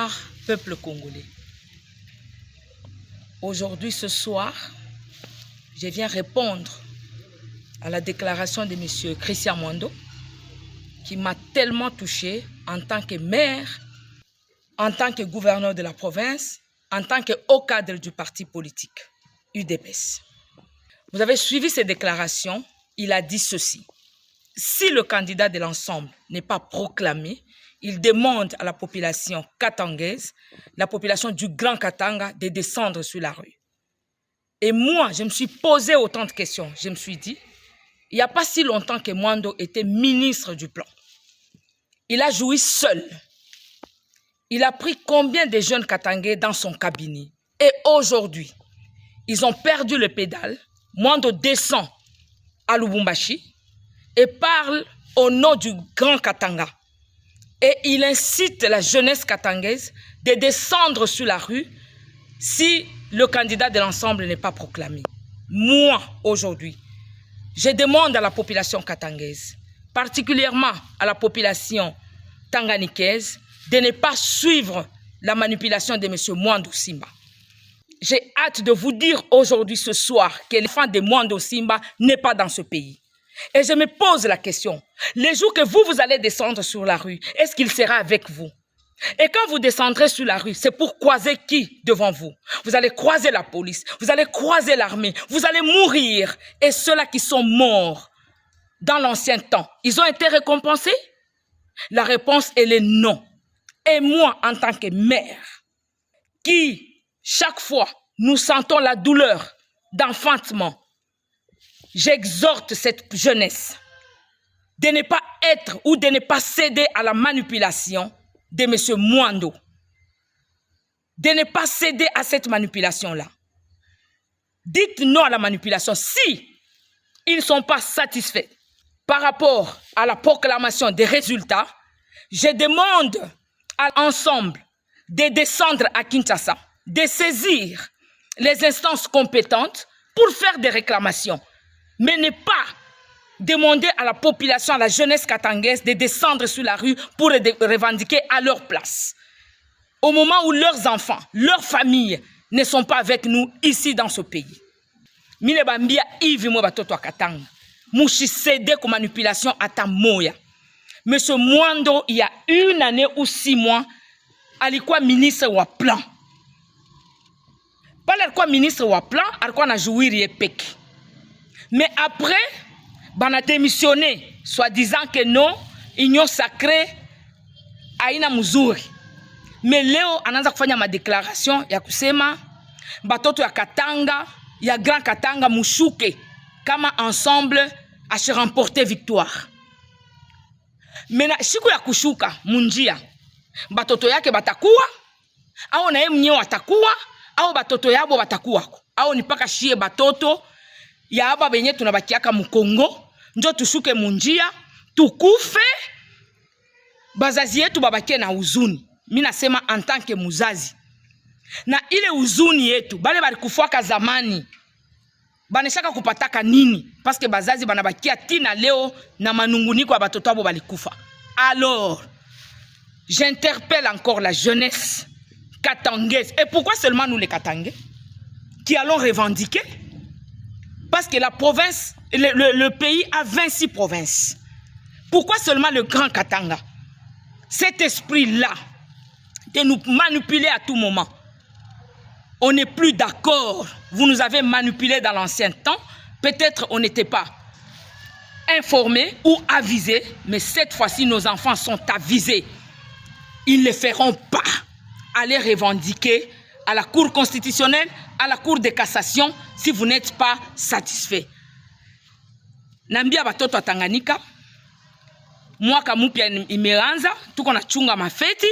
Bonsoir, peuple congolais. Aujourd'hui, ce soir, je viens répondre à la déclaration de M. Christian Mwando, qui m'a tellement touché en tant que maire, en tant que gouverneur de la province, en tant que haut cadre du parti politique, UDPS. Vous avez suivi ces déclarations, il a dit ceci. Si le candidat de l'ensemble n'est pas proclamé, il demande à la population katangaise, la population du Grand Katanga, de descendre sur la rue. Et moi, je me suis posé autant de questions. Je me suis dit, il n'y a pas si longtemps que Mwando était ministre du plan. Il a joui seul. Il a pris combien de jeunes Katangais dans son cabinet? Et aujourd'hui, ils ont perdu le pédale. Mwando descend à Lubumbashi et parle au nom du Grand Katanga. Et il incite la jeunesse katangaise de descendre sur la rue si le candidat de l'ensemble n'est pas proclamé. Moi, aujourd'hui, je demande à la population katangaise, particulièrement à la population tanganikaise, de ne pas suivre la manipulation de M. Mwando Simba. J'ai hâte de vous dire aujourd'hui, ce soir, que l'enfant de Mwando Simba n'est pas dans ce pays. Et je me pose la question, les jours que vous allez descendre sur la rue, est-ce qu'il sera avec vous? Et quand vous descendrez sur la rue, c'est pour croiser qui devant vous? Vous allez croiser la police, vous allez croiser l'armée, vous allez mourir. Et ceux-là qui sont morts dans l'ancien temps, ils ont été récompensés? La réponse, elle est non. Et moi, en tant que maire, qui, chaque fois, nous sentons la douleur d'enfantement, j'exhorte cette jeunesse de ne pas être ou de ne pas céder à la manipulation de M. Mwando. De ne pas céder à cette manipulation-là. Dites non à la manipulation. Si ils ne sont pas satisfaits par rapport à la proclamation des résultats, je demande à l'ensemble de descendre à Kinshasa, de saisir les instances compétentes pour faire des réclamations. Mais ne pas demander à la population, à la jeunesse katangaise de descendre sur la rue pour revendiquer à leur place. Au moment où leurs enfants, leurs familles ne sont pas avec nous ici dans ce pays. Mine bambia hivi mwe batoto wa Katanga. Mushisede kwa manipulation ata moya. Monsieur Mwando, il y a 1 année ou 6 mois, alikuwa ministre wa plan. Pale alikuwa ministre wa plan, alikuwa na jouir yepeki. Mais après, on a démissionné, soi-disant que non, union sacrée, aina muzuri. Mais leo, anaanza kufanya ma déclaration ya kusema, batoto ya Katanga, ya Grand Katanga, mushuke, kama ensemble, a se remporter victoire. Mena, siku ya kushuka, munjia, batoto yake batakuwa, au na ye mnyewe watakuwa, au batoto yabo batakuwa, au nipaka shie batoto, ya haba benye tunabakiaka mukongo, njo tushuke munjia, tukufe, bazazi yetu babakie na huzuni. Mina sema en tant que muzazi. Na ile huzuni yetu, bale balikufuaka zamani, baneshaka kupataka nini? Parce que bazazi banabakia tina leo na manunguniko ya batoto abo balikufa. Alors, j'interpelle encore la jeunesse katangaise. Et pourquoi seulement nous les Katangais qui allons revendiquer? Parce que la province, le pays a 26 provinces. Pourquoi seulement le Grand Katanga? Cet esprit-là, de nous manipuler à tout moment. On n'est plus d'accord. Vous nous avez manipulés dans l'ancien temps. Peut-être on n'était pas informés ou avisés. Mais cette fois-ci, nos enfants sont avisés. Ils ne feront pas aller revendiquer à la Cour constitutionnelle, à la Cour de cassation, si vous n'êtes pas satisfait. Nambia batoto wa Tanganyika, mwaka mpya imeanza, tuko na chunga mafeti.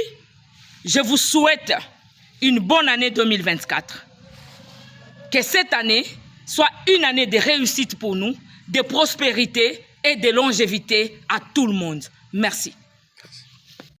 Je vous souhaite une bonne année 2024. Que cette année soit une année de réussite pour nous, de prospérité et de longévité à tout le monde. Merci.